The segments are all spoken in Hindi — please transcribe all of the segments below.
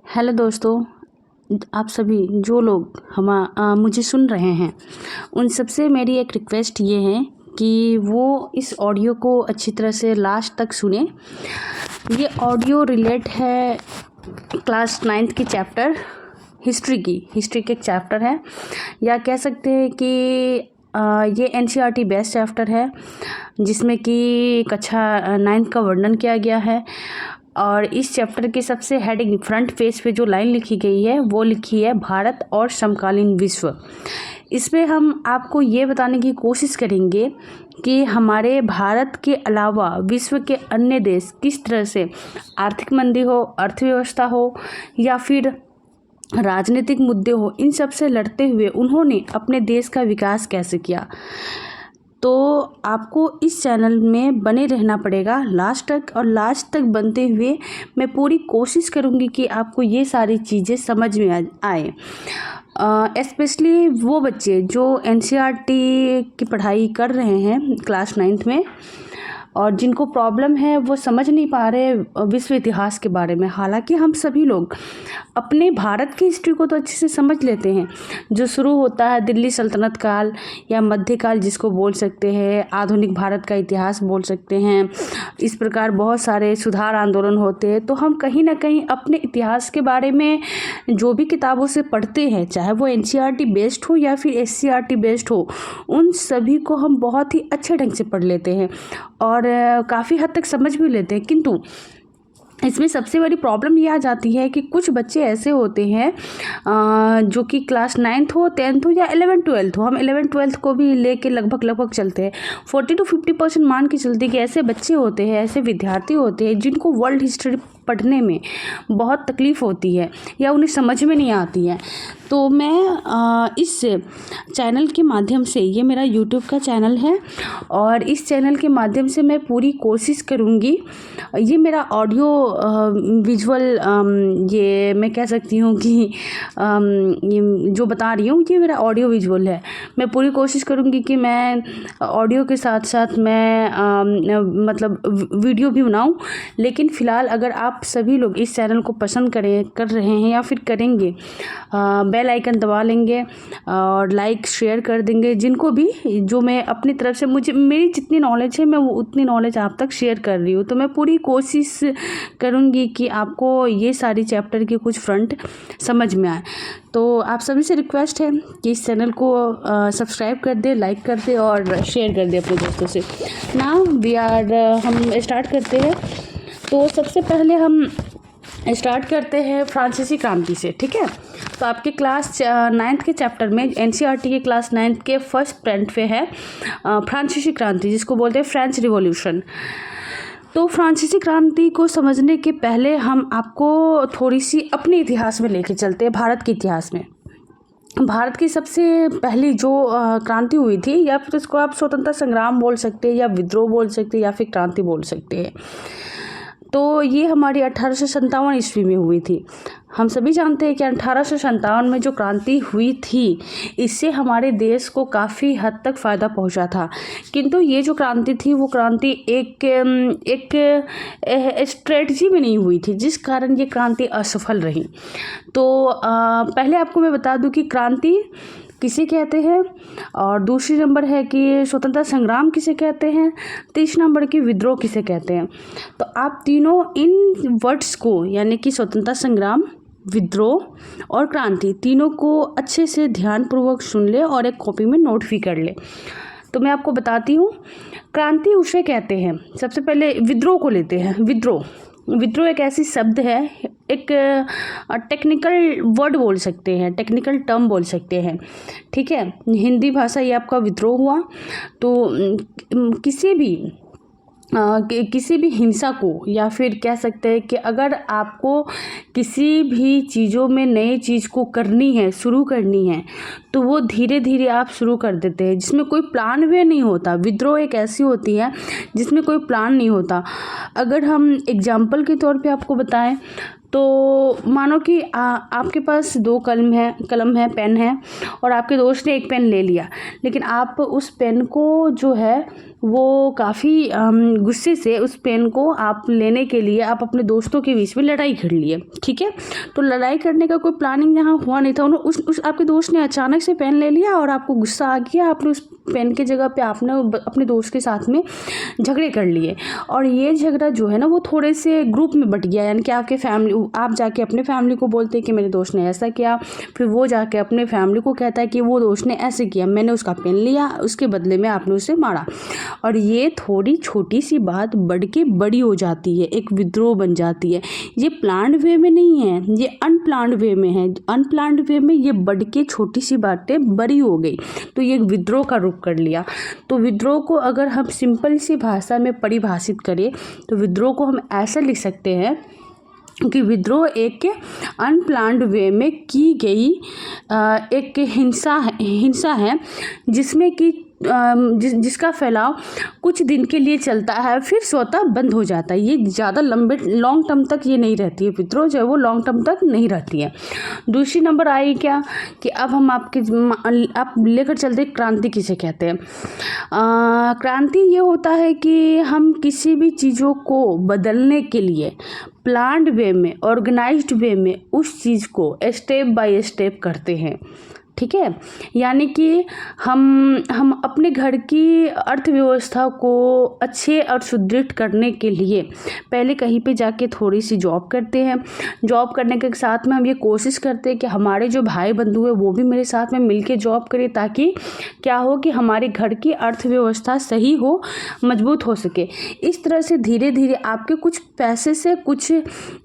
हेलो दोस्तों, आप सभी जो लोग मुझे सुन रहे हैं, उन सबसे मेरी एक रिक्वेस्ट ये है कि वो इस ऑडियो को अच्छी तरह से लास्ट तक सुने। ये ऑडियो रिलेट है क्लास 9th की चैप्टर हिस्ट्री के एक चैप्टर है, या कह सकते हैं कि ये NCERT बेस्ड चैप्टर है, जिसमें कि कक्षा 9th का वर्णन किया गया है। और इस चैप्टर के सबसे हेडिंग फ्रंट पेज पे जो लाइन लिखी गई है वो लिखी है भारत और समकालीन विश्व। इसमें हम आपको ये बताने की कोशिश करेंगे कि हमारे भारत के अलावा विश्व के अन्य देश किस तरह से आर्थिक मंदी हो, अर्थव्यवस्था हो या फिर राजनीतिक मुद्दे हो, इन सब से लड़ते हुए उन्होंने अपने देश का विकास कैसे किया। तो आपको इस चैनल में बने रहना पड़ेगा लास्ट तक, और लास्ट तक बनते हुए मैं पूरी कोशिश करूँगी कि आपको ये सारी चीज़ें समझ में आए। स्पेशली वो बच्चे जो NCERT की पढ़ाई कर रहे हैं क्लास 9th में, और जिनको प्रॉब्लम है वो समझ नहीं पा रहे विश्व इतिहास के बारे में। हालांकि हम सभी लोग अपने भारत की हिस्ट्री को तो अच्छे से समझ लेते हैं, जो शुरू होता है दिल्ली सल्तनत काल या मध्यकाल जिसको बोल सकते हैं, आधुनिक भारत का इतिहास बोल सकते हैं। इस प्रकार बहुत सारे सुधार आंदोलन होते हैं। तो हम कहीं ना कहीं अपने इतिहास के बारे में जो भी किताबों से पढ़ते हैं, चाहे वो NCERT बेस्ड हो या फिर SCERT बेस्ड हो, उन सभी को हम बहुत ही अच्छे ढंग से पढ़ लेते हैं और काफ़ी हद तक समझ भी लेते हैं। किंतु इसमें सबसे बड़ी प्रॉब्लम ये आ जाती है कि कुछ बच्चे ऐसे होते हैं जो कि क्लास 9th हो, 10th हो या 11th 12th हो, हम 11th 12th को भी लेके लगभग चलते हैं। 40 to 50% मान के चलते कि ऐसे बच्चे होते हैं, ऐसे विद्यार्थी होते हैं जिनको वर्ल्ड हिस्ट्री पढ़ने में बहुत तकलीफ़ होती है या उन्हें समझ में नहीं आती है। तो मैं इस चैनल के माध्यम से, ये मेरा YouTube का चैनल है और इस चैनल के माध्यम से मैं पूरी कोशिश करूँगी। ये मेरा ऑडियो विजुअल, ये मैं कह सकती हूँ कि ये जो बता रही हूँ ये मेरा ऑडियो विजुअल है। मैं पूरी कोशिश करूँगी कि मैं ऑडियो के साथ साथ मैं मतलब वीडियो भी बनाऊँ। लेकिन फ़िलहाल अगर आप सभी लोग इस चैनल को पसंद कर रहे हैं या फिर करेंगे, बेल आइकन दबा लेंगे और लाइक शेयर कर देंगे, जिनको भी जो मैं अपनी तरफ से मेरी जितनी नॉलेज है मैं वो उतनी नॉलेज आप तक शेयर कर रही हूँ। तो मैं पूरी कोशिश करूँगी कि आपको ये सारी चैप्टर के कुछ फ्रंट समझ में आए। तो आप सभी से रिक्वेस्ट है कि इस चैनल को सब्सक्राइब कर दे, लाइक कर दे और शेयर कर दे अपने दोस्तों से। हम स्टार्ट करते हैं। तो सबसे पहले हम स्टार्ट करते हैं फ्रांसीसी क्रांति से, ठीक है। तो आपके क्लास 9th के चैप्टर में NCERT के क्लास 9th के फर्स्ट फ्रंट पे है फ्रांसीसी क्रांति, जिसको बोलते हैं फ्रेंच रिवॉल्यूशन। तो फ्रांसीसी क्रांति को समझने के पहले हम आपको थोड़ी सी अपने इतिहास में लेके चलते हैं, भारत के इतिहास में। भारत की सबसे पहली जो क्रांति हुई थी, या फिर उसको आप स्वतंत्रता संग्राम बोल सकते हैं या विद्रोह बोल सकते हैं या फिर क्रांति बोल सकते हैं, तो ये हमारी 1857 ईस्वी में हुई थी। हम सभी जानते हैं कि 1857 में जो क्रांति हुई थी, इससे हमारे देश को काफ़ी हद तक फ़ायदा पहुंचा था। किंतु ये जो क्रांति थी वो क्रांति एक स्ट्रेटजी में नहीं हुई थी, जिस कारण ये क्रांति असफल रही। तो पहले आपको मैं बता दूं कि क्रांति किसे कहते हैं, और दूसरी नंबर है कि स्वतंत्रता संग्राम किसे कहते हैं, तीसरी नंबर की विद्रोह किसे कहते हैं। तो आप तीनों इन वर्ड्स को, यानी कि स्वतंत्रता संग्राम, विद्रोह और क्रांति, तीनों को अच्छे से ध्यानपूर्वक सुन ले और एक कॉपी में नोट भी कर ले। तो मैं आपको बताती हूँ क्रांति उसे कहते हैं। सबसे पहले विद्रोह को लेते हैं। विद्रोह एक ऐसी शब्द है, एक टेक्निकल वर्ड बोल सकते हैं, टेक्निकल टर्म बोल सकते हैं, ठीक है। हिंदी भाषा ये आपका विद्रोह हुआ। तो किसी भी हिंसा को, या फिर कह सकते हैं कि अगर आपको किसी भी चीज़ों में नई चीज़ को करनी है, शुरू करनी है, तो वो धीरे धीरे आप शुरू कर देते हैं, जिसमें कोई प्लान वे नहीं होता। विद्रोह एक ऐसी होती है जिसमें कोई प्लान नहीं होता। अगर हम एग्जाम्पल के तौर पे आपको बताएं, तो मानो कि आपके पास 2 कलम है, पेन है, और आपके दोस्त ने एक पेन ले लिया, लेकिन आप उस पेन को जो है वो काफ़ी गुस्से से उस पेन को आप लेने के लिए आप अपने दोस्तों के बीच में लड़ाई कर लिए, ठीक है। तो लड़ाई करने का कोई प्लानिंग यहाँ हुआ नहीं था। उस आपके दोस्त ने अचानक से पेन ले लिया और आपको गुस्सा आ गया, आपने उस पेन के जगह पे आपने अपने दोस्त के साथ में झगड़े कर लिए। और ये झगड़ा जो है ना वो थोड़े से ग्रुप में बट गया, यानी कि आपके फैमिली, आप जाके अपने फैमिली को बोलते हैं कि मेरे दोस्त ने ऐसा किया, फिर वो जाके अपने फैमिली को कहता है कि वो दोस्त ने ऐसे किया, मैंने उसका पेन लिया, उसके बदले में आपने उसे मारा। और ये थोड़ी छोटी सी बात बढ़ के बड़ी हो जाती है, एक विद्रोह बन जाती है। ये प्लान्ड वे में नहीं है, ये अनप्लान्ड वे में है। अनप्लान्ड वे में ये बढ़ के छोटी सी बातें बड़ी हो गई, तो ये विद्रोह का रूप कर लिया। तो विद्रोह को अगर हम सिंपल सी भाषा में परिभाषित करें तो विद्रोह को हम ऐसा लिख सकते हैं कि विद्रोह एक अनप्लान्ड वे में की गई एक हिंसा है जिसमें कि जिसका फैलाव कुछ दिन के लिए चलता है, फिर स्वतः बंद हो जाता है। ये ज़्यादा लॉन्ग टर्म तक ये नहीं रहती है, विद्रोह जो है वो लॉन्ग टर्म तक नहीं रहती है। दूसरी नंबर आई क्या कि अब हम आप लेकर चलते क्रांति किसे कहते हैं। क्रांति ये होता है कि हम किसी भी चीज़ों को बदलने के लिए प्लान्ड वे में, ऑर्गेनाइज्ड वे में उस चीज़ को स्टेप बाय स्टेप करते हैं, ठीक है। यानी कि हम अपने घर की अर्थव्यवस्था को अच्छे और सुदृढ़ करने के लिए पहले कहीं पे जाके थोड़ी सी जॉब करते हैं। जॉब करने के साथ में हम ये कोशिश करते हैं कि हमारे जो भाई बंधु है वो भी मेरे साथ में मिलके जॉब करें, ताकि क्या हो कि हमारे घर की अर्थव्यवस्था सही हो, मजबूत हो सके। इस तरह से धीरे धीरे आपके कुछ पैसे से कुछ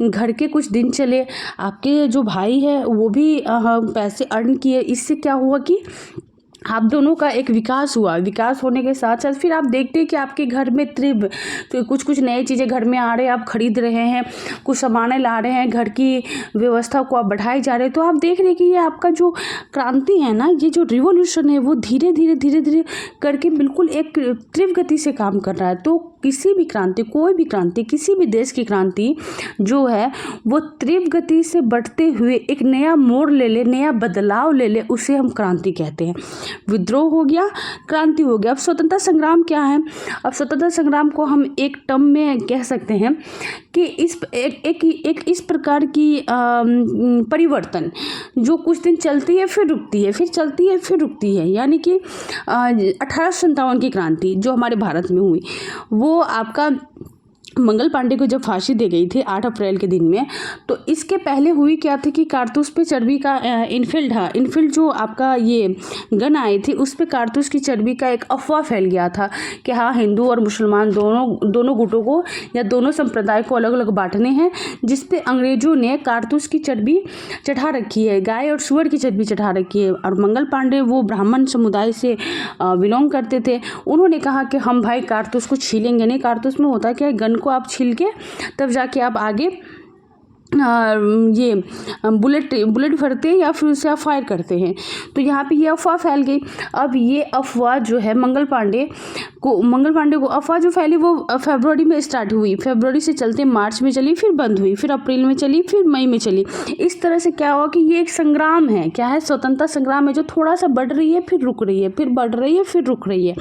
घर के कुछ दिन चले, आपके जो भाई है वो भी पैसे अर्न किए। इससे क्या हुआ कि आप दोनों का एक विकास हुआ। विकास होने के साथ साथ फिर आप देखते हैं कि आपके घर में तो कुछ नई चीज़ें घर में आ रहे हैं, आप खरीद रहे हैं, कुछ सामानें ला रहे हैं, घर की व्यवस्था को आप बढ़ाए जा रहे हैं। तो आप देख रहे हैं कि ये आपका जो क्रांति है ना, ये जो रिवॉल्यूशन है वो धीरे धीरे करके बिल्कुल एक तीव्र गति से काम कर रहा है। तो किसी भी क्रांति, कोई भी क्रांति, किसी भी देश की क्रांति जो है वो तीव्र गति से बढ़ते हुए एक नया मोड़ ले ले, नया बदलाव ले ले, उसे हम क्रांति कहते हैं। विद्रोह हो गया, क्रांति हो गया। अब स्वतंत्रता संग्राम क्या है? अब स्वतंत्रता संग्राम को हम एक टर्म में कह सकते हैं कि इस प्रकार की परिवर्तन जो कुछ दिन चलती है फिर रुकती है, फिर चलती है फिर रुकती है। यानी कि 1857 की क्रांति जो हमारे भारत में हुई, वो आपका मंगल पांडे को जब फांसी दे गई थी 8 अप्रैल के दिन में, तो इसके पहले हुई क्या थी कि कारतूस पे चर्बी का इनफील्ड जो आपका ये गन आई थी उस पे कारतूस की चर्बी का एक अफवाह फैल गया था कि हाँ, हिंदू और मुसलमान दोनों गुटों को या दोनों संप्रदाय को अलग अलग बांटने हैं, जिस पे अंग्रेजों ने कारतूस की चर्बी चढ़ा रखी है, गाय और सुअर की चर्बी चढ़ा रखी है। और मंगल पांडे वो ब्राह्मण समुदाय से बिलोंग करते थे। उन्होंने कहा कि हम भाई कारतूस को छीलेंगे नहीं। कारतूस में होता क्या है, गन को आप छील के तब जाके आप आगे ये बुलेट भरते हैं या फिर उसे आप फायर करते हैं। तो यहाँ पे ये अफवाह फैल गई। अब ये अफवाह जो है मंगल पांडे को अफवाह जो फैली वो फरवरी में स्टार्ट हुई, फरवरी से चलते मार्च में चली, फिर बंद हुई, फिर अप्रैल में चली, फिर मई में चली। इस तरह से क्या हुआ कि ये एक संग्राम है। क्या है? स्वतंत्रता संग्राम है, जो थोड़ा सा बढ़ रही है फिर रुक रही है, फिर बढ़ रही है फिर रुक रही है।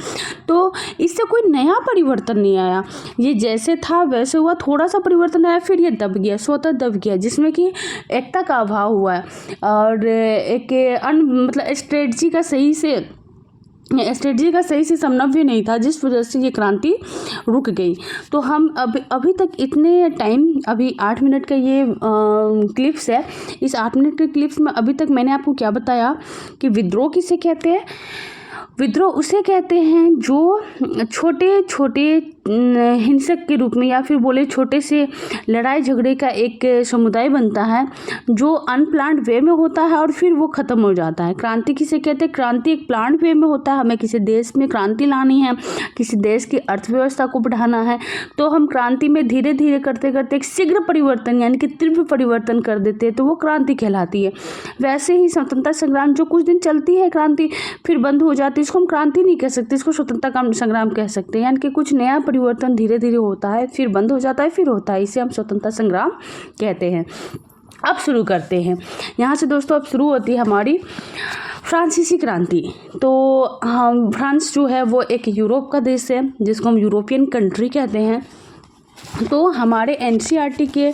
तो इससे कोई नया परिवर्तन नहीं आया, ये जैसे था वैसे हुआ। थोड़ा सा परिवर्तन आया, फिर ये दब गया, स्वतः दब गया, जिसमें कि एकता का अभाव हुआ है और एक मतलब स्ट्रेटजी का सही से समन्वय नहीं था, जिस वजह से ये क्रांति रुक गई। तो हम अभी तक इतने टाइम, अभी 8 मिनट का ये क्लिप्स है। इस 8 मिनट के क्लिप्स में अभी तक मैंने आपको क्या बताया कि विद्रोह किसे कहते हैं। विद्रोह उसे कहते हैं जो छोटे छोटे हिंसक के रूप में या फिर बोले छोटे से लड़ाई झगड़े का एक समुदाय बनता है, जो अनप्लान्ड वे में होता है और फिर वो ख़त्म हो जाता है। क्रांति किसे कहते हैं? क्रांति एक प्लान्ड वे में होता है। हमें किसी देश में क्रांति लानी है, किसी देश की अर्थव्यवस्था को बढ़ाना है, तो हम क्रांति में धीरे धीरे करते करते एक शीघ्र परिवर्तन यानी कि तीव्र परिवर्तन कर देते हैं, तो वो क्रांति कहलाती है। वैसे ही स्वतंत्रता संग्राम जो कुछ दिन चलती है क्रांति फिर बंद हो जाती है, इसको हम क्रांति नहीं कह सकते, इसको स्वतंत्रता संग्राम कह सकते हैं। यानी कि कुछ नया परिवर्तन धीरे धीरे होता है, फिर बंद हो जाता है, फिर होता है, इसे हम स्वतंत्रता संग्राम कहते हैं। अब शुरू करते हैं यहाँ से दोस्तों। अब शुरू होती है हमारी फ्रांसीसी क्रांति। तो फ्रांस जो है वो एक यूरोप का देश है जिसको हम यूरोपियन कंट्री कहते हैं। तो हमारे एनसीईआरटी के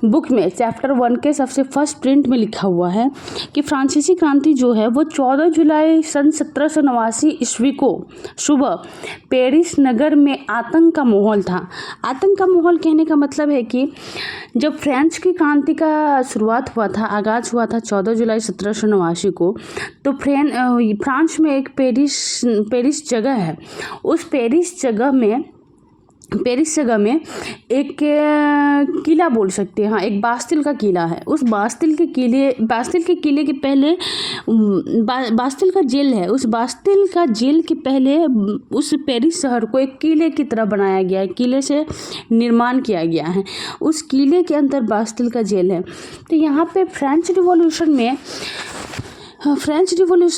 बुक में चैप्टर 1 के सबसे फर्स्ट प्रिंट में लिखा हुआ है कि फ्रांसीसी क्रांति जो है वो 14 जुलाई सन 1789 ईस्वी को सुबह पेरिस नगर में आतंक का माहौल था। आतंक का माहौल कहने का मतलब है कि जब फ्रेंच की क्रांति का शुरुआत हुआ था, आगाज़ हुआ था 14 जुलाई 1789 को, तो फ्रांस में एक पेरिस जगह है। उस पेरिस जगह में एक किला बोल सकते हैं, हाँ, एक बास्तिल का किला है। उस बास्तिल के किले के पहले बास्तिल का जेल है। उस बास्तिल का जेल के पहले उस पेरिस शहर को एक किले की तरह बनाया गया है, किले से निर्माण किया गया है। उस किले के अंदर बास्तिल का जेल है। तो यहाँ पे फ्रेंच रिवॉल्यूशन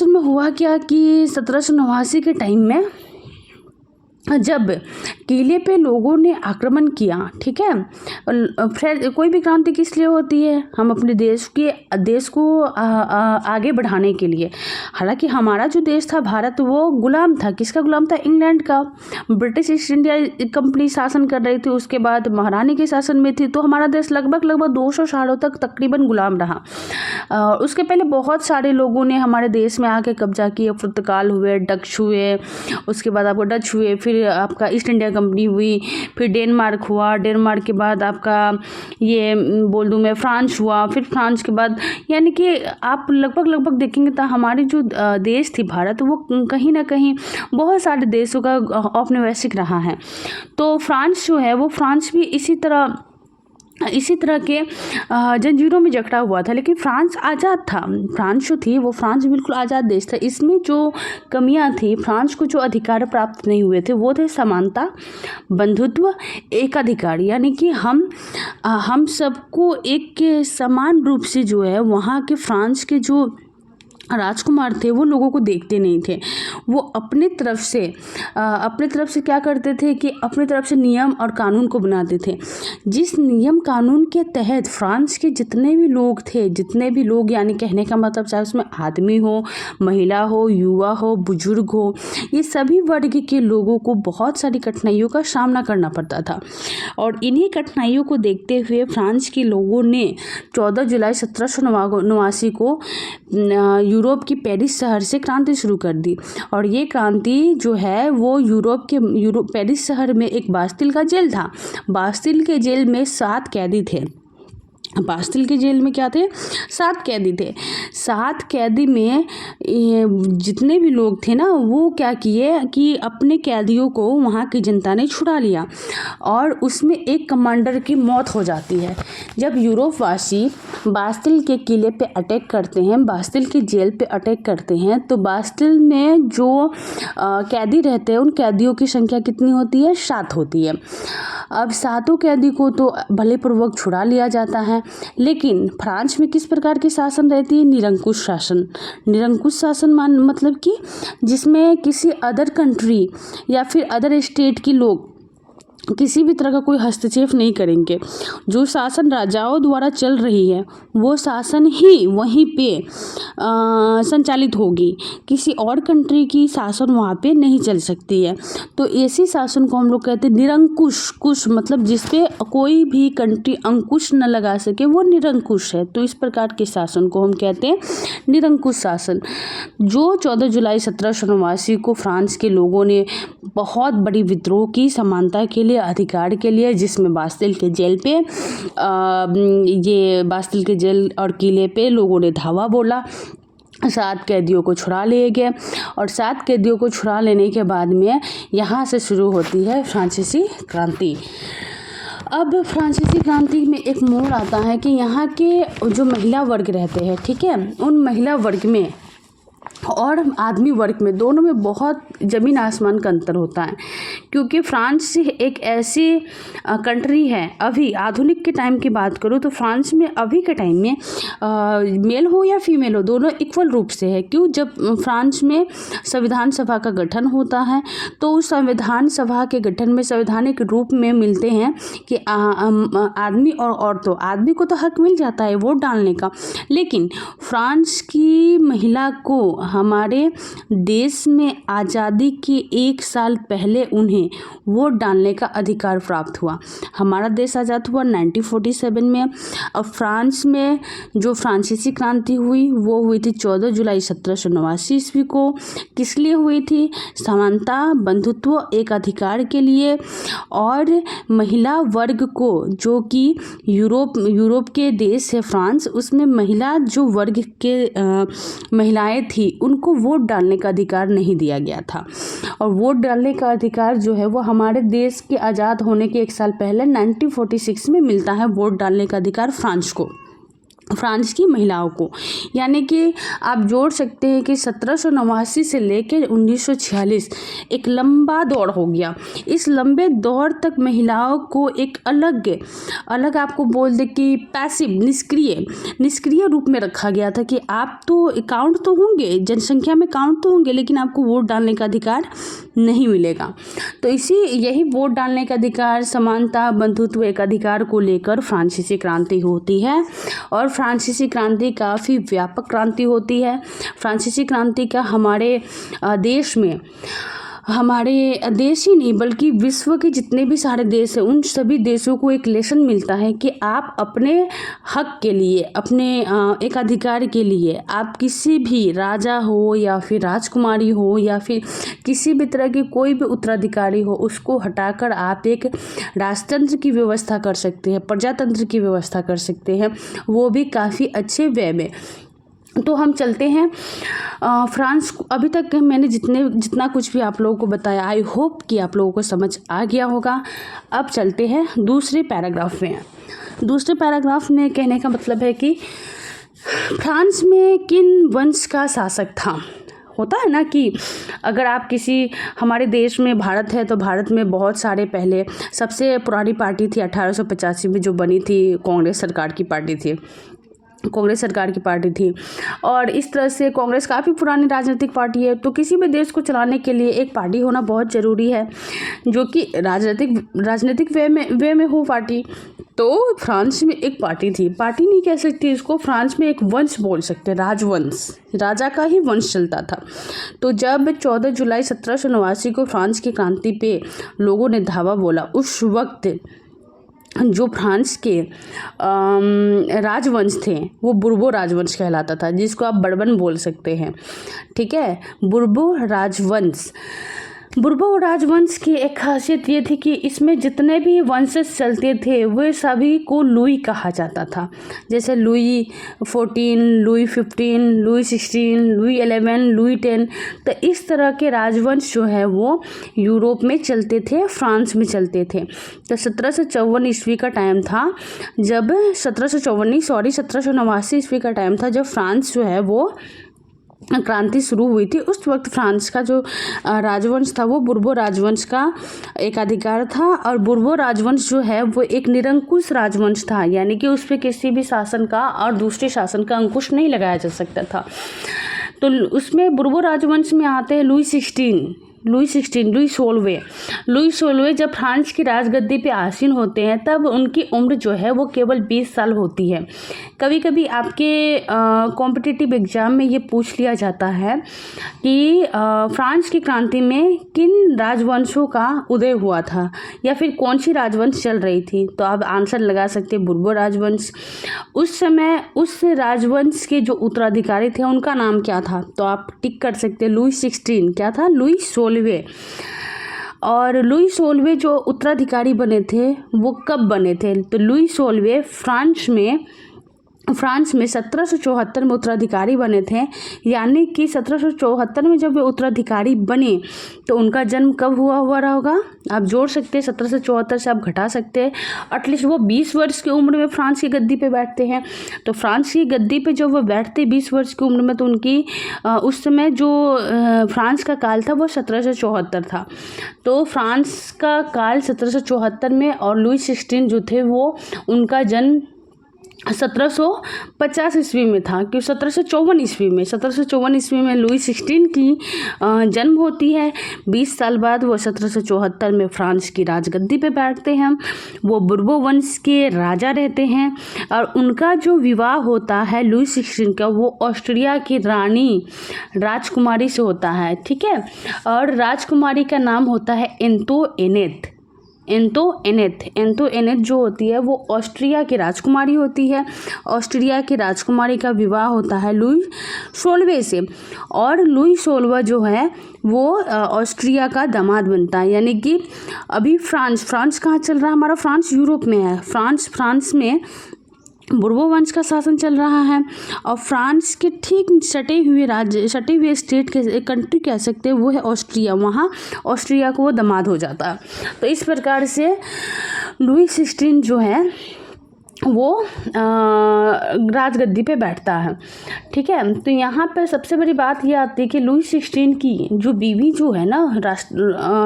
में हुआ क्या कि 1789 के टाइम में जब किले पे लोगों ने आक्रमण किया, ठीक है, कोई भी क्रांति किस लिए होती है? हम अपने देश को आगे बढ़ाने के लिए। हालांकि हमारा जो देश था भारत, वो गुलाम था। किसका गुलाम था? इंग्लैंड का। ब्रिटिश ईस्ट इंडिया कंपनी शासन कर रही थी, उसके बाद महारानी के शासन में थी। तो हमारा देश लगभग 200 सालों तक तकरीबन गुलाम रहा। उसके पहले बहुत सारे लोगों ने हमारे देश में आके कब्जा किया। पुर्तगाल हुए, डच हुए, उसके बाद आपको डच हुए, फिर आपका ईस्ट इंडिया कंपनी हुई, फिर डेनमार्क हुआ, डेनमार्क के बाद आपका ये बोल दूँ मैं फ्रांस हुआ, फिर फ्रांस के बाद, यानी कि आप लगभग देखेंगे तो हमारी जो देश थी भारत, वो कहीं ना कहीं बहुत सारे देशों का औपनिवेशिक रहा है। तो फ्रांस जो है वो फ्रांस भी इसी तरह के जंजीरों में जकड़ा हुआ था। लेकिन फ्रांस आज़ाद था। फ्रांस जो थी वो फ्रांस बिल्कुल आज़ाद देश था। इसमें जो कमियां थी, फ्रांस को जो अधिकार प्राप्त नहीं हुए थे वो थे समानता, बंधुत्व, एकाधिकार, यानी कि हम सबको एक समान रूप से जो है वहाँ के फ्रांस के जो राजकुमार थे वो लोगों को देखते नहीं थे। वो अपने तरफ से क्या करते थे कि अपनी तरफ से नियम और कानून को बनाते थे। जिस नियम कानून के तहत फ्रांस के जितने भी लोग यानी कहने का मतलब चाहे उसमें आदमी हो, महिला हो, युवा हो, बुजुर्ग हो, ये सभी वर्ग के लोगों को बहुत सारी कठिनाइयों का सामना करना पड़ता था। और इन्हीं कठिनाइयों को देखते हुए फ्रांस के लोगों ने 14 जुलाई 1789 को यूरोप की पेरिस शहर से क्रांति शुरू कर दी। और ये क्रांति जो है वो पेरिस शहर में एक बास्तिल का जेल था। बास्तिल के जेल में 7 कैदी थे। बास्तिल के जेल में क्या थे? 7 कैदी थे। 7 कैदी में जितने भी लोग थे ना, वो क्या किए कि अपने कैदियों को वहाँ की जनता ने छुड़ा लिया और उसमें एक कमांडर की मौत हो जाती है। जब यूरोपवासी बास्तिल के किले पे अटैक करते हैं, बास्तिल की जेल पे अटैक करते हैं, तो बास्तिल में जो कैदी रहते हैं उन कैदियों की संख्या कितनी होती है? 7 होती है। अब 7 कैदी को तो भलेपूर्वक छुड़ा लिया जाता है। लेकिन फ्रांस में किस प्रकार की शासन रहती है? निरंकुश शासन मतलब कि जिसमें किसी अदर कंट्री या फिर अदर स्टेट के लोग किसी भी तरह का कोई हस्तक्षेप नहीं करेंगे। जो शासन राजाओं द्वारा चल रही है वो शासन ही वहीं पे संचालित होगी। किसी और कंट्री की शासन वहाँ पे नहीं चल सकती है। तो ऐसी शासन को हम लोग कहते हैं निरंकुश, मतलब जिसपे कोई भी कंट्री अंकुश न लगा सके वो निरंकुश है। तो इस प्रकार के शासन को हम कहते हैं निरंकुश शासन। जो 14 जुलाई 1789 को फ्रांस के लोगों ने बहुत बड़ी विद्रोह की समानता के लिए, अधिकार के लिए, जिसमें बास्तिल के जेल और किले पे लोगों ने धावा बोला। 7 कैदियों को छुड़ा लिए गए और 7 कैदियों को छुड़ा लेने के बाद में यहाँ से शुरू होती है फ्रांसीसी क्रांति। अब फ्रांसीसी क्रांति में एक मोड़ आता है कि यहाँ के जो महिला वर्ग रहते हैं, ठीक है, उन महिला वर्ग में और आदमी वर्ग में, दोनों में बहुत ज़मीन आसमान का अंतर होता है। क्योंकि फ्रांस एक ऐसी कंट्री है, अभी आधुनिक के टाइम की बात करूँ तो फ्रांस में अभी के टाइम में मेल हो या फीमेल हो दोनों इक्वल रूप से है। क्यों? जब फ्रांस में संविधान सभा का गठन होता है तो उस संविधान सभा के गठन में संवैधानिक रूप में मिलते हैं कि आदमी और औरतों, आदमी को तो हक मिल जाता है वोट डालने का, लेकिन फ्रांस की महिला को हमारे देश में आज़ादी के 1 साल पहले उन्हें वोट डालने का अधिकार प्राप्त हुआ। हमारा देश आज़ाद हुआ 1947 में। अब फ्रांस में जो फ्रांसीसी क्रांति हुई वो हुई थी 14 जुलाई 1789 ईस्वी को। किस लिए हुई थी? समानता, बंधुत्व, एक अधिकार के लिए और महिला वर्ग को, जो कि यूरोप के देश है फ्रांस, उसमें महिला जो वर्ग के महिलाएं थी उनको वोट डालने का अधिकार नहीं दिया गया था। और वोट डालने का अधिकार जो है वो हमारे देश के आज़ाद होने के 1 साल पहले 1946 में मिलता है, वोट डालने का अधिकार फ्रांस को, फ्रांस की महिलाओं को। यानी कि आप जोड़ सकते हैं कि 1789 से लेकर 1946 एक लंबा दौर हो गया। इस लंबे दौर तक महिलाओं को एक अलग आपको बोल दे कि पैसिव, निष्क्रिय रूप में रखा गया था कि आप तो काउंट तो होंगे, जनसंख्या में काउंट तो होंगे, लेकिन आपको वोट डालने का अधिकार नहीं मिलेगा। तो यही वोट डालने का अधिकार, समानता, बंधुत्व, एक अधिकार को लेकर फ्रांसीसी क्रांति होती है। और फ्रांसीसी क्रांति काफ़ी व्यापक क्रांति होती है। फ्रांसीसी क्रांति का हमारे देश में, हमारे देश ही नहीं बल्कि विश्व के जितने भी सारे देश हैं उन सभी देशों को एक लेसन मिलता है कि आप अपने हक के लिए, अपने एक अधिकार के लिए, आप किसी भी राजा हो या फिर राजकुमारी हो या फिर किसी भी तरह की कोई भी उत्तराधिकारी हो, उसको हटाकर आप एक राजतंत्र की व्यवस्था कर सकते हैं, प्रजातंत्र की व्यवस्था कर सकते हैं, वो भी काफ़ी अच्छे वे में। तो हम चलते हैं फ्रांस। अभी तक मैंने जितना कुछ भी आप लोगों को बताया, आई होप कि आप लोगों को समझ आ गया होगा। अब चलते हैं दूसरे पैराग्राफ में। दूसरे पैराग्राफ में कहने का मतलब है कि फ्रांस में किन वंश का शासक था। होता है ना कि अगर आप किसी, हमारे देश में भारत है तो भारत में बहुत सारे, पहले सबसे पुरानी पार्टी थी 1885 में जो बनी थी, कांग्रेस सरकार की पार्टी थी, और इस तरह से कांग्रेस काफ़ी पुरानी राजनीतिक पार्टी है। तो किसी भी देश को चलाने के लिए एक पार्टी होना बहुत ज़रूरी है जो कि राजनीतिक वे में हो पार्टी। तो फ्रांस में एक पार्टी थी, पार्टी नहीं कह सकती इसको, फ्रांस में एक वंश बोल सकते हैं, राजवंश, राजा का ही वंश चलता था। तो जब 14 जुलाई 1789 को फ्रांस की क्रांति पे लोगों ने धावा बोला, उस वक्त जो फ्रांस के राजवंश थे वो बुर्बो राजवंश कहलाता था, जिसको आप बर्बन बोल सकते हैं। ठीक है, बुर्बो राजवंश की एक खासियत ये थी कि इसमें जितने भी वंशज चलते थे वे सभी को लुई कहा जाता था। जैसे Louis 14, Louis 15, Louis 16, Louis 11, Louis 10। तो इस तरह के राजवंश जो है वो यूरोप में चलते थे, फ्रांस में चलते थे। तो 1754 ईस्वी का टाइम था जब 1789 ईस्वी का टाइम था जब फ्रांस जो है वो क्रांति शुरू हुई थी। उस वक्त फ्रांस का जो राजवंश था वो बुर्बो राजवंश का एक अधिकार था। और बुर्बो राजवंश जो है वो एक निरंकुश राजवंश था, यानी कि उस पर किसी भी शासन का और दूसरे शासन का अंकुश नहीं लगाया जा सकता था। तो उसमें बुर्बो राजवंश में आते हैं लुई 16 जब फ्रांस की राजगद्दी पे आसीन होते हैं तब उनकी उम्र जो है वो केवल 20 साल होती है। कभी कभी आपके कॉम्पिटिटिव एग्जाम में ये पूछ लिया जाता है कि फ्रांस की क्रांति में किन राजवंशों का उदय हुआ था या फिर कौन सी राजवंश चल रही थी, तो आप आंसर लगा सकते हैं बुर्बो राजवंश। उस समय उस राजवंश के जो उत्तराधिकारी थे उनका नाम क्या था, तो आप टिक कर सकते हैं लुई 16। क्या था? लुई 16। और लुई 16 जो उत्तराधिकारी बने थे वो कब बने थे, तो लुई 16 फ्रांस में फ्रांस में 1774 में उत्तराधिकारी बने थे। यानी कि 1774 में जब वे उत्तराधिकारी बने तो उनका जन्म कब हुआ रहा होगा? आप जोड़ सकते हैं, 1774 से आप घटा सकते हैं। एटलीस्ट वो 20 वर्ष की उम्र में फ्रांस की गद्दी पे बैठते हैं। तो फ्रांस की गद्दी पे जब वो बैठते 20 वर्ष की उम्र में, तो उनकी उस समय जो फ्रांस का काल था वो 1774 था। तो फ्रांस का काल 1774 में, और लुई 16 जो थे वो उनका जन्म 1750 ईस्वी में था, कि 1754 ईस्वी में लुई 16 की जन्म होती है। 20 साल बाद वो 1774 में फ्रांस की राजगद्दी पे बैठते हैं। वो बुर्बो वंश के राजा रहते हैं, और उनका जो विवाह होता है लुई 16 का, वो ऑस्ट्रिया की रानी राजकुमारी से होता है। ठीक है, और राजकुमारी का नाम होता है एंतोइनेट। एंतोइनेट जो होती है वो ऑस्ट्रिया की राजकुमारी होती है। ऑस्ट्रिया की राजकुमारी का विवाह होता है लुई 16 से, और लुई 16 जो है वो ऑस्ट्रिया का दामाद बनता है। यानी कि अभी फ्रांस कहाँ चल रहा है हमारा? फ्रांस यूरोप में है। फ्रांस में बुर्बो वंश का शासन चल रहा है, और फ्रांस के ठीक सटे हुए स्टेट के कंट्री कह सकते हैं वो है ऑस्ट्रिया। वहाँ ऑस्ट्रिया को वो दामाद हो जाता है। तो इस प्रकार से लुई 16 जो है वो राजगद्दी पे बैठता है। ठीक है, तो यहाँ पर सबसे बड़ी बात ये आती है कि लुई 16 की जो बीवी जो है ना,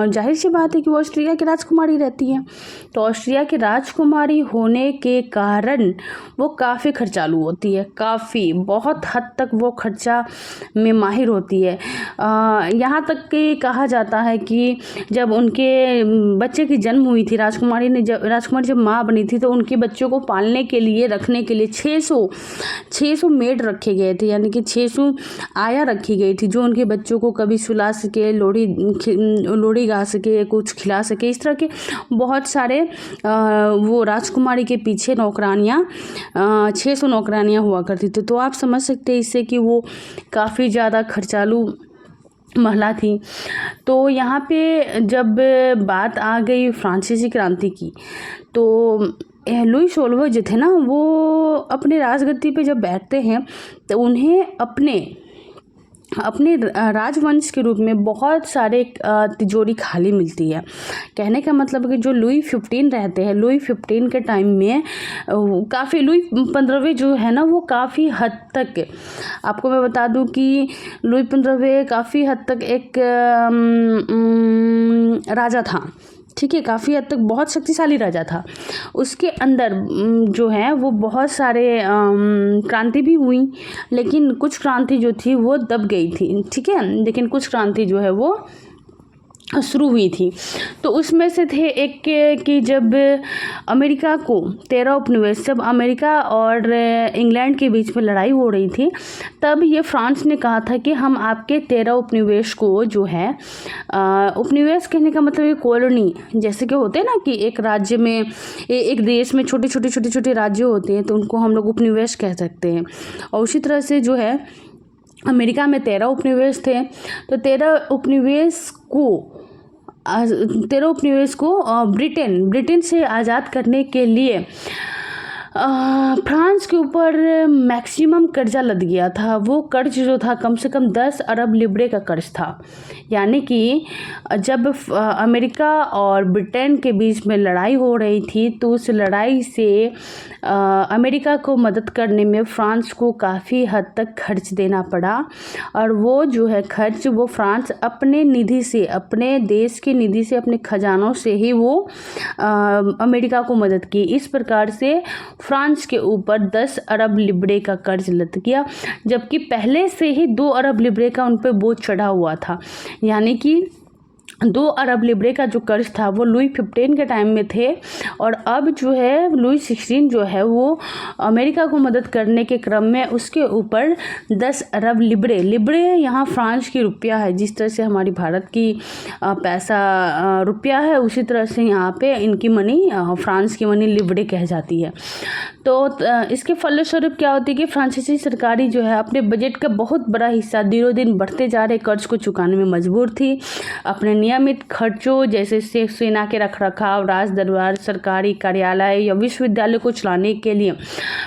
जाहिर सी बात है कि वो ऑस्ट्रिया की राजकुमारी रहती है। तो ऑस्ट्रिया की राजकुमारी होने के कारण वो काफ़ी खर्चालू होती है, बहुत हद तक वो खर्चा में माहिर होती है। यहाँ तक कि कहा जाता है कि जब उनके बच्चे की जन्म हुई थी, राजकुमारी जब माँ बनी थी, तो उनके बच्चों को पालने के लिए, रखने के लिए 600 मेड रखे गए थे। यानी कि 600 आया रखी गई थी, जो उनके बच्चों को कभी सुला सके, लोड़ी गा सके, कुछ खिला सके। इस तरह के बहुत सारे वो राजकुमारी के पीछे नौकरानियाँ, 600 नौकरानियाँ हुआ करती थी। तो आप समझ सकते हैं इससे कि वो काफ़ी ज़्यादा खर्चालू महिला थी। तो यहाँ पे जब बात आ गई फ्रांसीसी क्रांति की, तो लुई 16 जो थे ना, वो अपने राजगद्दी पे जब बैठते हैं तो उन्हें अपने राजवंश के रूप में बहुत सारे तिजोरी खाली मिलती है। कहने का मतलब कि जो लुई 15 रहते हैं, लुई 15 के टाइम में काफ़ी, लुई 15वें जो है ना वो काफ़ी हद तक, आपको मैं बता दूं कि लुई 15वें काफ़ी हद तक एक राजा था। ठीक है, काफ़ी हद तक बहुत शक्तिशाली राजा था। उसके अंदर जो है वो बहुत सारे क्रांति भी हुई, लेकिन कुछ क्रांति जो थी वो दब गई थी। ठीक है, लेकिन कुछ क्रांति जो है वो शुरू हुई थी। तो उसमें से थे एक कि जब अमेरिका को 13 उपनिवेश, जब अमेरिका और इंग्लैंड के बीच में लड़ाई हो रही थी, तब ये फ्रांस ने कहा था कि हम आपके 13 उपनिवेश को जो है, उपनिवेश कहने का मतलब ये कॉलोनी, जैसे कि होते हैं ना कि एक राज्य में, एक देश में छोटे राज्य होते हैं, तो उनको हम लोग उपनिवेश कह सकते हैं। और उसी तरह से जो है अमेरिका में 13 उपनिवेश थे। तो 13 उपनिवेश को ब्रिटेन से आज़ाद करने के लिए फ्रांस के ऊपर मैक्सिमम कर्जा लद गया था। वो कर्ज जो था कम से कम 10 अरब लिब्रे का कर्ज था। यानी कि जब अमेरिका और ब्रिटेन के बीच में लड़ाई हो रही थी, तो उस लड़ाई से अमेरिका को मदद करने में फ्रांस को काफ़ी हद तक खर्च देना पड़ा। और वो जो है खर्च, वो फ्रांस अपने निधि से, अपने देश के निधि से, अपने खजानों से ही वो अमेरिका को मदद की। इस प्रकार से फ्रांस के ऊपर 10 अरब लिब्रे का कर्ज लद गया, जबकि पहले से ही 2 अरब लिब्रे का उन पर बोझ चढ़ा हुआ था। यानी कि 2 अरब लिब्रे का जो कर्ज था वो लुई 15 के टाइम में थे, और अब जो है लुई 16 जो है वो अमेरिका को मदद करने के क्रम में उसके ऊपर 10 अरब लिब्रे यहाँ फ्रांस की रुपया है। जिस तरह से हमारी भारत की पैसा रुपया है, उसी तरह से यहाँ पे इनकी मनी, फ्रांस की मनी लिब्रे कह जाती है। तो इसके फलस्वरूप क्या होती है कि फ्रांसीसी सरकारी जो है अपने बजट का बहुत बड़ा हिस्सा दिनों दिन बढ़ते जा रहे कर्ज को चुकाने में मजबूर थी। अपने अनियमित खर्चों जैसे सेना के रखरखाव, राज दरबार, सरकारी कार्यालय या विश्वविद्यालय को चलाने के लिए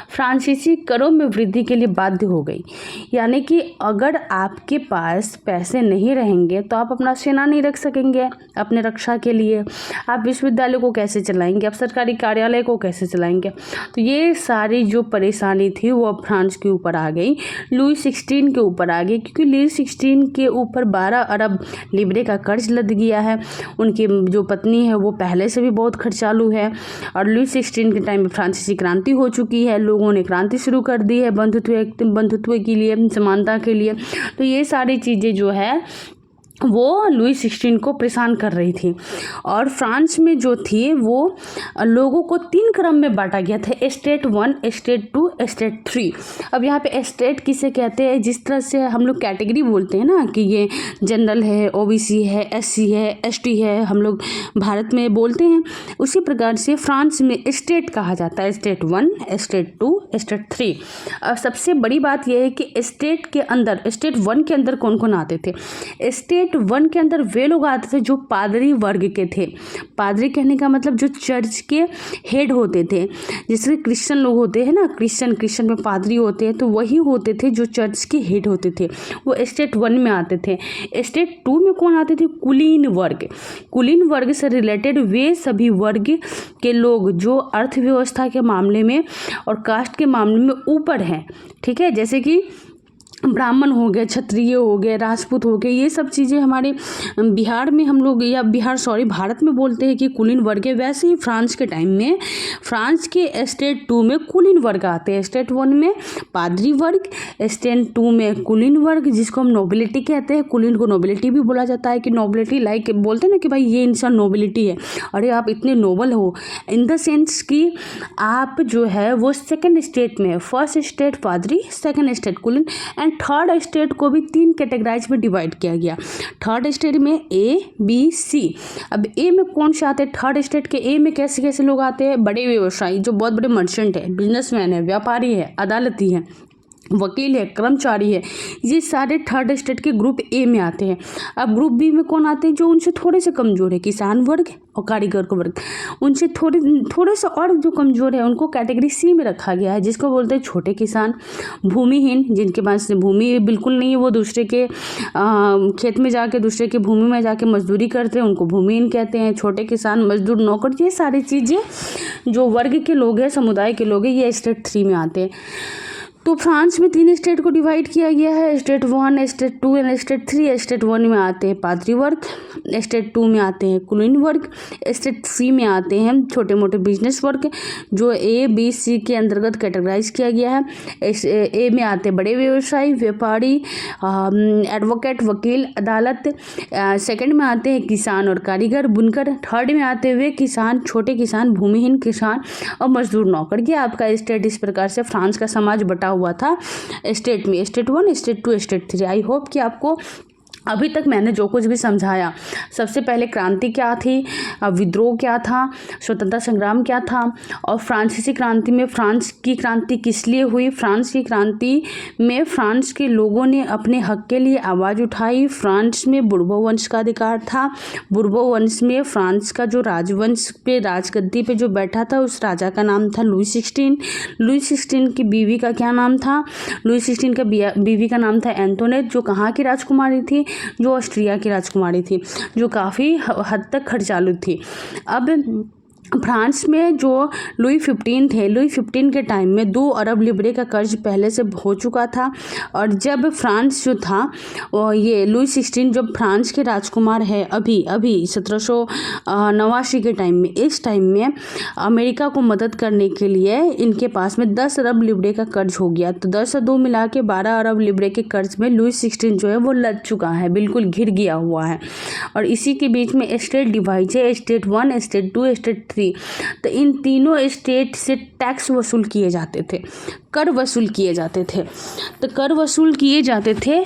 फ्रांसीसी करों में वृद्धि के लिए बाध्य हो गई। यानी कि अगर आपके पास पैसे नहीं रहेंगे तो आप अपना सेना नहीं रख सकेंगे अपने रक्षा के लिए, आप विश्वविद्यालय को कैसे चलाएंगे, आप सरकारी कार्यालय को कैसे चलाएंगे। तो ये सारी जो परेशानी थी वो अब फ्रांस के ऊपर आ गई, लुई 16 के ऊपर आ गई, क्योंकि लुई 16 के ऊपर 12 अरब लिब्रे का कर्ज लद गया है। उनकी जो पत्नी है वो पहले से भी बहुत खर्चालू है और लुई 16 के टाइम में फ्रांसीसी क्रांति हो चुकी है, लोगों ने क्रांति शुरू कर दी है बंधुत्व के लिए, समानता के लिए। तो ये सारी चीज़ें जो है वो लुई 16 को परेशान कर रही थी। और फ्रांस में जो थी वो लोगों को 3 क्रम में बांटा गया था, स्टेट 1, स्टेट 2, स्टेट 3। अब यहाँ पे स्टेट किसे कहते हैं, जिस तरह से हम लोग कैटेगरी बोलते हैं ना कि ये जनरल है, ओबीसी है, एससी है, एसटी है, हम लोग भारत में बोलते हैं, उसी प्रकार से फ्रांस में स्टेट कहा जाता है, स्टेट 1, स्टेट 2, स्टेट 3। अब सबसे बड़ी बात यह है कि स्टेट के अंदर, स्टेट 1 के अंदर कौन कौन आते थे। स्टेट 1 के अंदर वे लोग आते थे जो पादरी वर्ग के थे। पादरी कहने का मतलब जो चर्च के हेड होते थे, जैसे क्रिश्चियन लोग होते हैं ना, क्रिश्चियन में पादरी होते हैं, तो वही होते थे जो चर्च के हेड होते थे, वो स्टेट 1 में आते थे। स्टेट 2 में कौन आते थे, कुलीन वर्ग। कुलीन वर्ग से रिलेटेड वे सभी वर्ग के लोग जो अर्थव्यवस्था के मामले में और कास्ट के मामले में ऊपर हैं, ठीक है, जैसे कि ब्राह्मण हो गए, क्षत्रिय हो गए, राजपूत हो गए, ये सब चीज़ें हमारे बिहार में हम लोग भारत में बोलते हैं कि कुलीन वर्ग है। वैसे ही फ्रांस के टाइम में फ्रांस के स्टेट 2 में कुलीन वर्ग आते हैं। स्टेट 1 में पादरी वर्ग, स्टेट 2 में कुलीन वर्ग, जिसको हम नोबिलिटी कहते हैं। कुलीन को नोबिलिटी भी बोला जाता है कि नोबिलिटी लाइक बोलते हैं ना कि भाई ये इंसान नोबिलिटी है, अरे आप इतने नोबल हो, इन द सेंस कि आप जो है वो सेकेंड स्टेट में, फर्स्ट स्टेट पादरी, सेकेंड स्टेट कुलीन एंड थर्ड स्टेट को भी 3 कैटेगराइज में डिवाइड किया गया। थर्ड स्टेट में ए, बी, सी। अब ए में कौन से आते हैं, थर्ड स्टेट के ए में कैसे कैसे लोग आते हैं, बड़े व्यवसायी जो बहुत बड़े मर्चेंट है, बिजनेसमैन है, व्यापारी है, अदालती है, वकील है, कर्मचारी है, ये सारे थर्ड स्टेट के ग्रुप ए में आते हैं। अब ग्रुप बी में कौन आते हैं, जो उनसे थोड़े से कमज़ोर है, किसान वर्ग और कारीगर का वर्ग, उनसे थोड़े से और जो कमज़ोर है उनको कैटेगरी सी में रखा गया है, जिसको बोलते हैं छोटे किसान, भूमिहीन, जिनके पास भूमि बिल्कुल नहीं है, वो दूसरे के खेत में जाके, दूसरे के भूमि में जाके मजदूरी करते हैं, उनको भूमिहीन कहते हैं। छोटे किसान, मजदूर, नौकर, ये सारी चीज़ें जो वर्ग के लोग हैं, समुदाय के लोग हैं, ये स्टेट 3 में आते हैं। तो फ्रांस में 3 स्टेट को डिवाइड किया गया है, state 1, state 2 and state 3। State 1 में आते हैं पादरी वर्ग, स्टेट 2 में आते हैं कुलीन वर्ग, स्टेट 3 में आते हैं छोटे मोटे बिजनेस वर्ग, जो ए, बी, सी के अंतर्गत कैटेगराइज किया गया है। ए में आते हैं बड़े व्यवसायी, व्यापारी, एडवोकेट, वकील, अदालत। सेकंड में आते हैं किसान और कारीगर, बुनकर। थर्ड में आते हुए किसान, छोटे किसान, भूमिहीन किसान और मजदूर, नौकर। ये आपका स्टेट इस प्रकार से फ्रांस का समाज बटा हुआ था स्टेट में, state 1, state 2, state 3। I hope कि आपको अभी तक मैंने जो कुछ भी समझाया, सबसे पहले क्रांति क्या थी, विद्रोह क्या था, स्वतंत्रता संग्राम क्या था, और फ्रांसीसी क्रांति में फ्रांस की क्रांति किस लिए हुई, फ्रांस की क्रांति में फ्रांस के लोगों ने अपने हक के लिए आवाज़ उठाई। फ्रांस में बुर्बो वंश का अधिकार था। बुर्बो वंश में फ्रांस का जो राजवंश पे, राजगद्दी पे जो बैठा था, उस राजा का नाम था लुई 16। लुई 16 की बीवी का क्या नाम था, लुई 16 का बीवी का नाम था एंटोनेट, जो कहाँ की राजकुमारी थी, जो ऑस्ट्रिया की राजकुमारी थी, जो काफ़ी हद तक खर्चालू थी। अब फ्रांस में जो लुई 15 थे, लुई 15 के टाइम में 2 अरब लिब्रे का कर्ज पहले से हो चुका था। और जब फ्रांस जो था, ये लुई 16 जब फ्रांस के राजकुमार है, अभी 1789 के टाइम में, इस टाइम में अमेरिका को मदद करने के लिए इनके पास में 10 अरब लिब्रे का कर्ज हो गया। तो 10 और 2 मिला के 12 अरब लिब्रे के कर्ज में लुई 16 जो है वो लग चुका है, बिल्कुल घिर गया हुआ है। और इसी के बीच में स्टेट डिवाइड है, स्टेट 1, स्टेट 2, स्टेट 3। तो इन तीनों स्टेट से टैक्स वसूल किए जाते थे, कर वसूल किए जाते थे। तो कर वसूल किए जाते थे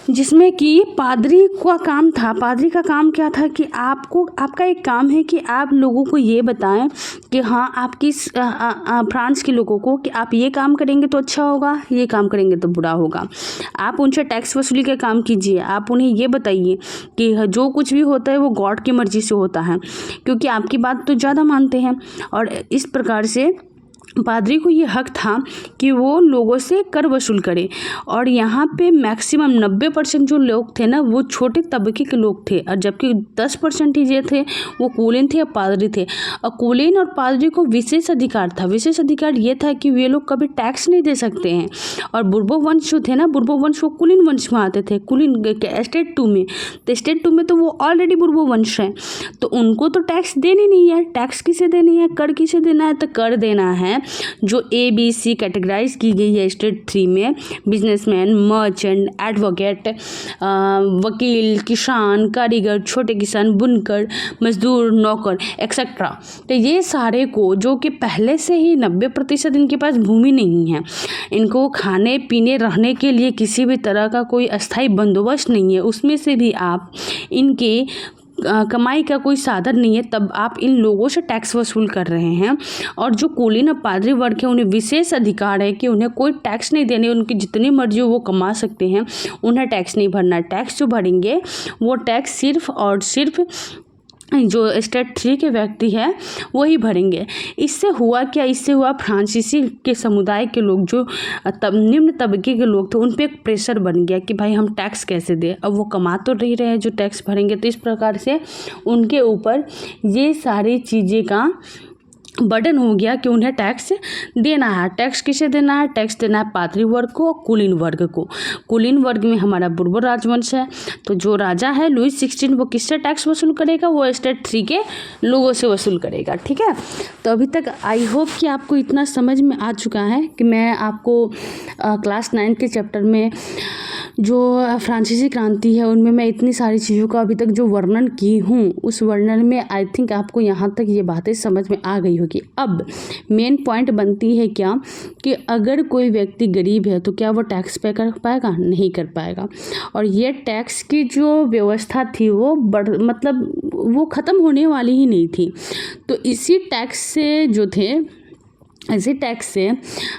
जिसमें कि पादरी का काम था। पादरी का काम क्या था कि आपका एक काम है कि आप लोगों को ये बताएं कि हाँ, आप किस फ्रांस के लोगों को कि आप ये काम करेंगे तो अच्छा होगा, ये काम करेंगे तो बुरा होगा। आप उनसे टैक्स वसूली का काम कीजिए। आप उन्हें ये बताइए कि जो कुछ भी होता है वो गॉड की मर्जी से होता है, क्योंकि आपकी बात तो ज़्यादा मानते हैं। और इस प्रकार से पादरी को ये हक था कि वो लोगों से कर वसूल करे। और यहाँ पे मैक्सिमम 90% जो लोग थे ना, वो छोटे तबके के लोग थे, और जबकि 10% ही जो थे वो कुलीन थे या पादरी थे। और कुलीन और पादरी को विशेष अधिकार था। विशेष अधिकार ये था कि वे लोग कभी टैक्स नहीं दे सकते हैं। और बुर्बो वंश जो थे ना, बुर्बो वंश वो कुलीन वंश में आते थे, कुलीन स्टेट 2 में। तो स्टेट 2 में तो वो ऑलरेडी बुर्बो वंश है, तो उनको तो टैक्स देनी नहीं है। टैक्स किसे देनी है, कर किसे देना है? तो कर देना है जो ABC कैटेगराइज की गई है स्टेट 3 में, बिजनेसमैन, मर्चेंट, एडवोकेट, वकील, किसान, कारीगर, छोटे किसान, बुनकर, मजदूर, नौकर एक्सेट्रा। तो ये सारे को, जो कि पहले से ही 90% इनके पास भूमि नहीं है, इनको खाने पीने रहने के लिए किसी भी तरह का कोई अस्थायी बंदोबस्त नहीं है, उसमें से भी आप इनके कमाई का कोई साधन नहीं है, तब आप इन लोगों से टैक्स वसूल कर रहे हैं। और जो कुलीन और पादरी वर्ग है, उन्हें विशेष अधिकार है कि उन्हें कोई टैक्स नहीं देने, उनकी जितनी मर्जी वो कमा सकते हैं, उन्हें टैक्स नहीं भरना। टैक्स जो भरेंगे वो टैक्स सिर्फ और सिर्फ जो स्टेट 3 के व्यक्ति है वही भरेंगे। इससे हुआ क्या? इससे हुआ फ्रांसीसी के समुदाय के लोग, जो निम्न तबके के लोग थे, उन पे एक प्रेशर बन गया कि भाई हम टैक्स कैसे दें। अब वो कमा तो नहीं रहे हैं जो टैक्स भरेंगे, तो इस प्रकार से उनके ऊपर ये सारी चीज़ें का बर्डन हो गया कि उन्हें टैक्स देना है। टैक्स किसे देना है? टैक्स देना है पादरी वर्ग को और कुलीन वर्ग को। कुलीन वर्ग में हमारा बुर्बो राजवंश है, तो जो राजा है लुई 16 वो किससे टैक्स वसूल करेगा? वो स्टेट 3 के लोगों से वसूल करेगा। ठीक है, तो अभी तक आई होप कि आपको इतना समझ में आ चुका है कि मैं आपको क्लास 9 के चैप्टर में जो फ्रांसीसी क्रांति है उनमें मैं इतनी सारी चीज़ों का अभी तक जो वर्णन की हूँ, उस वर्णन में आई थिंक आपको यहाँ तक ये बातें समझ में आ गई होगी। अब मेन पॉइंट बनती है क्या कि अगर कोई व्यक्ति गरीब है तो क्या वो टैक्स पे कर पाएगा? नहीं कर पाएगा। और ये टैक्स की जो व्यवस्था थी वो मतलब वो ख़त्म होने वाली ही नहीं थी। तो इसी टैक्स से जो थे, ऐसे टैक्स से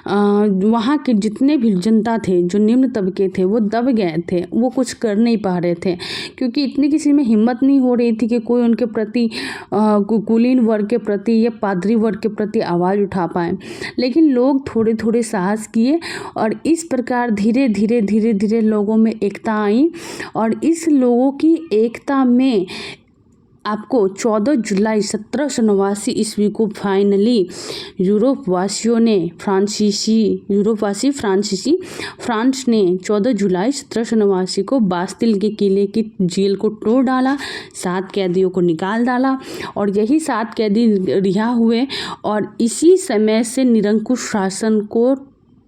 वहाँ के जितने भी जनता थे, जो निम्न तबके थे, वो दब गए थे, वो कुछ कर नहीं पा रहे थे, क्योंकि इतनी किसी में हिम्मत नहीं हो रही थी कि कोई उनके प्रति कुलीन वर्ग के प्रति या पादरी वर्ग के प्रति आवाज़ उठा पाए। लेकिन लोग थोड़े थोड़े साहस किए और इस प्रकार धीरे धीरे धीरे धीरे लोगों में एकता आई। और इस लोगों की एकता में आपको 14 जुलाई 1789 ईस्वी को फाइनली फ्रांस ने 14 जुलाई 1789 को बास्तिल के किले की जेल को तोड़ डाला, 7 कैदियों को निकाल डाला और यही 7 कैदी रिहा हुए। और इसी समय से निरंकुश शासन को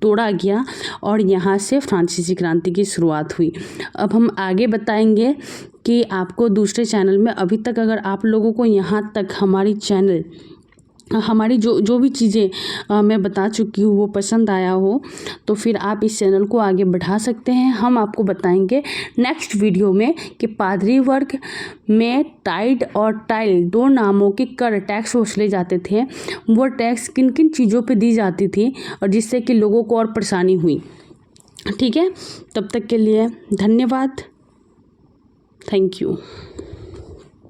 तोड़ा गया और यहाँ से फ्रांसीसी क्रांति की शुरुआत हुई। अब हम आगे बताएंगे कि आपको दूसरे चैनल में, अभी तक अगर आप लोगों को यहाँ तक हमारी जो भी चीज़ें मैं बता चुकी हूँ वो पसंद आया हो, तो फिर आप इस चैनल को आगे बढ़ा सकते हैं। हम आपको बताएंगे नेक्स्ट वीडियो में कि पादरी वर्ग में टाइड और टाइल 2 नामों के कर टैक्स वसूले जाते थे। वो टैक्स किन किन चीज़ों पे दी जाती थी और जिससे कि लोगों को और परेशानी हुई। ठीक है, तब तक के लिए धन्यवाद। Thank you.